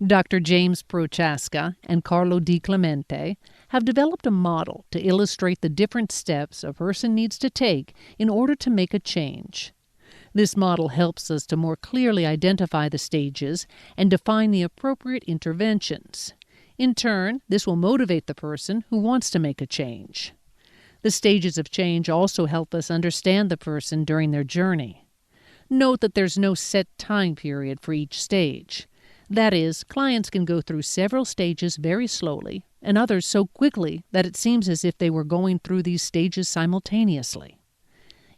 Dr. James Prochaska and Carlo Di Clemente have developed a model to illustrate the different steps a person needs to take in order to make a change. This model helps us to more clearly identify the stages and define the appropriate interventions. In turn, this will motivate the person who wants to make a change. The stages of change also help us understand the person during their journey. Note that there's no set time period for each stage. That is, clients can go through several stages very slowly, and others so quickly that it seems as if they were going through these stages simultaneously.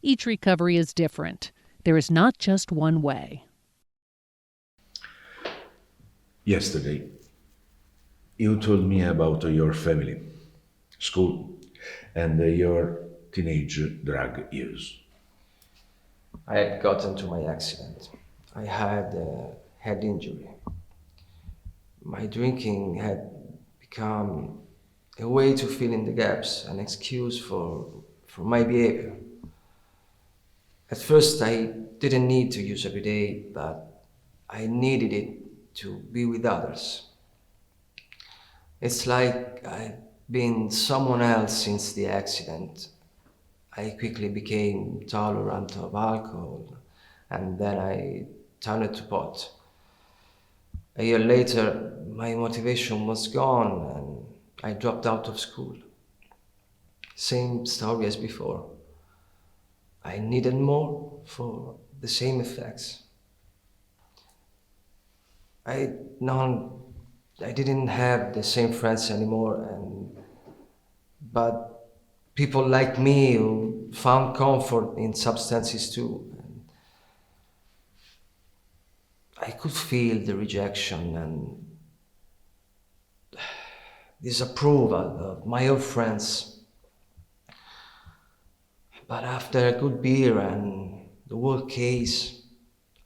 Each recovery is different. There is not just one way. Yesterday, you told me about your family, school, and your teenage drug use. I had gotten to my accident. I had a head injury. My drinking had become a way to fill in the gaps, an excuse for my behavior. At first, I didn't need to use every day, but I needed it to be with others. It's like I've been someone else since the accident. I quickly became tolerant of alcohol, and then I turned to pot. A year later, my motivation was gone, and I dropped out of school. Same story as before. I needed more for the same effects. I non I didn't have the same friends anymore, but people like me who found comfort in substances too. And I could feel the rejection and disapproval of my old friends. But after a good beer and the whole case,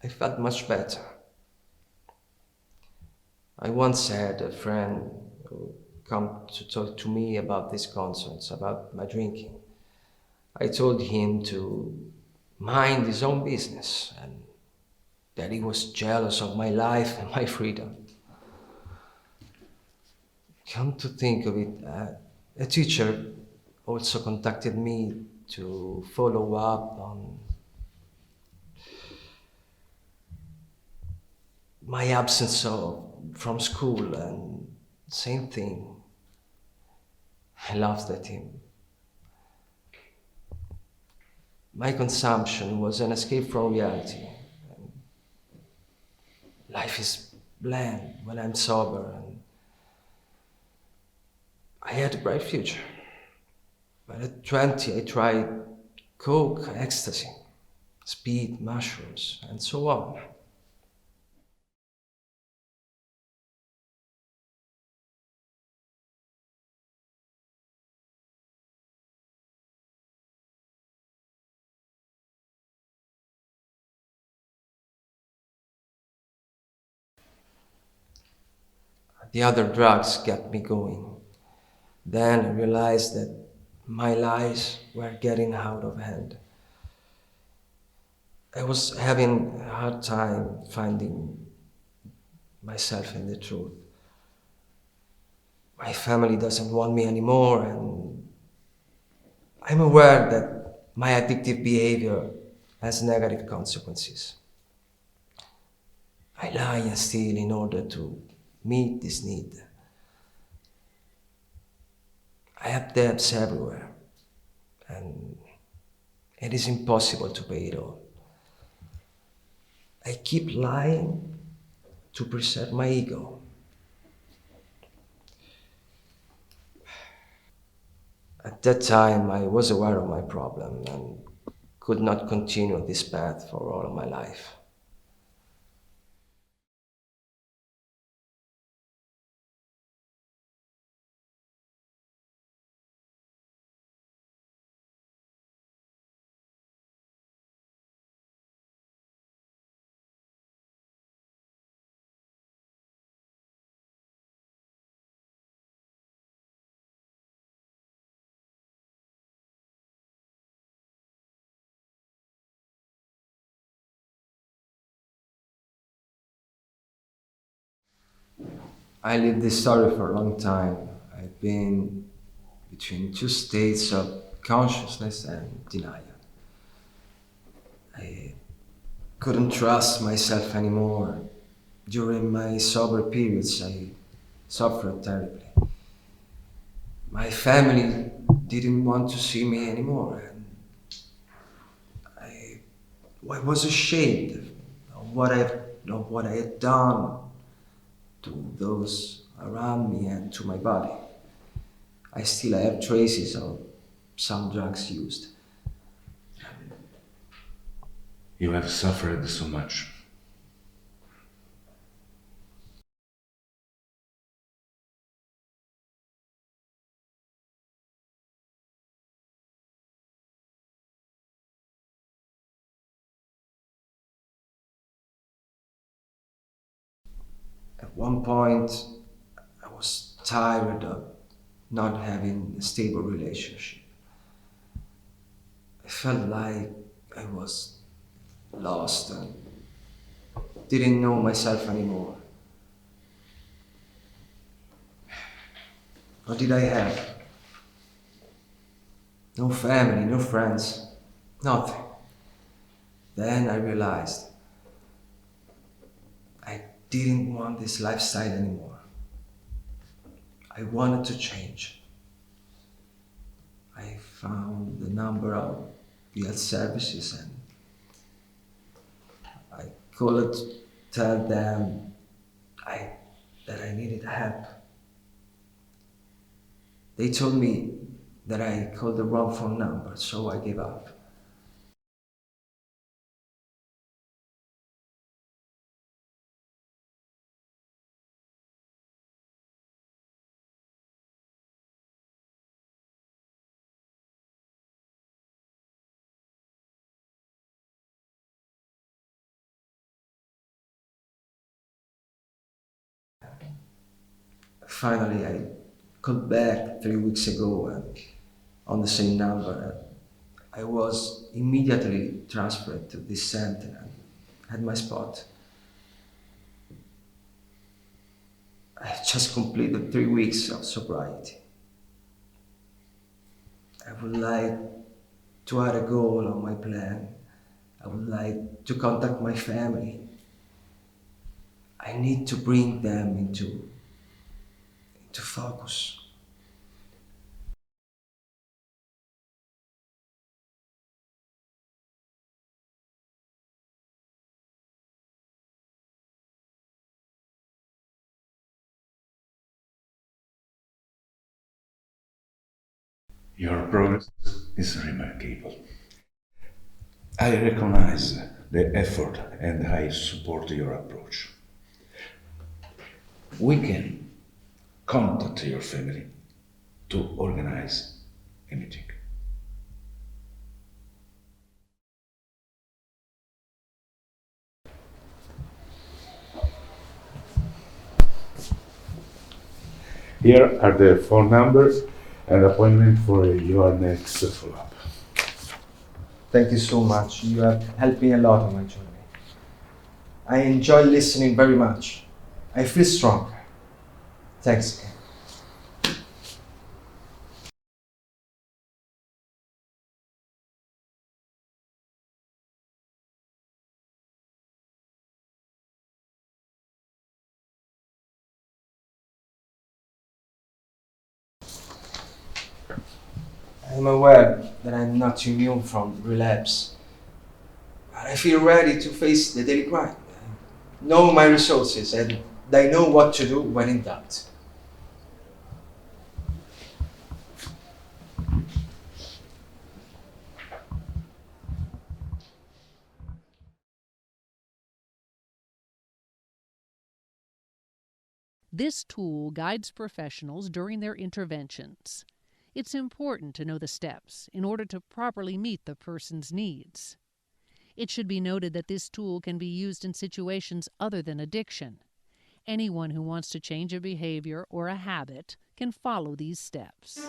I felt much better. I once had a friend who come to talk to me about these concerns, about my drinking. I told him to mind his own business and that he was jealous of my life and my freedom. Come to think of it, a teacher also contacted me to follow up on my from school, and same thing. I laughed at him. My consumption was an escape from reality. Life is bland when I'm sober, and I had a bright future. But at 20, I tried coke, ecstasy, speed, mushrooms, and so on. The other drugs got me going. Then I realized that my lies were getting out of hand. I was having a hard time finding myself in the truth. My family doesn't want me anymore, and I'm aware that my addictive behavior has negative consequences. I lie and steal in order to meet this need. I have debts everywhere, and it is impossible to pay it all. I keep lying to preserve my ego. At that time, I was aware of my problem and could not continue this path for all of my life. I lived this story for a long time. I've been between two states of consciousness and denial. I couldn't trust myself anymore. During my sober periods, I suffered terribly. My family didn't want to see me anymore, and I, I was ashamed of what I had done to those around me and to my body. I still have traces of some drugs used. You have suffered so much. At one point, I was tired of not having a stable relationship. I felt like I was lost and didn't know myself anymore. What did I have? No family, no friends, nothing. Then I realized I didn't want this lifestyle anymore. I wanted to change. I found the number of health services and I could tell them I, that I needed help. They told me that I called the wrong phone number, so I gave up. Finally, I called back 3 weeks ago and on the same number. I was immediately transferred to this center and had my spot. I just completed 3 weeks of sobriety. I would like to add a goal on my plan. I would like to contact my family. I need to bring them into focus. Your progress is remarkable. I recognize the effort and I support your approach. We can contact your family to organize a meeting. Here are the phone numbers and appointment for your next follow-up. Thank you so much. You have helped me a lot on my journey. I enjoy listening very much. I feel strong. Thanks again. I'm aware that I'm not immune from relapse, but I feel ready to face the daily grind. I know my resources and I know what to do when in doubt. This tool guides professionals during their interventions. It's important to know the steps in order to properly meet the person's needs. It should be noted that this tool can be used in situations other than addiction. Anyone who wants to change a behavior or a habit can follow these steps.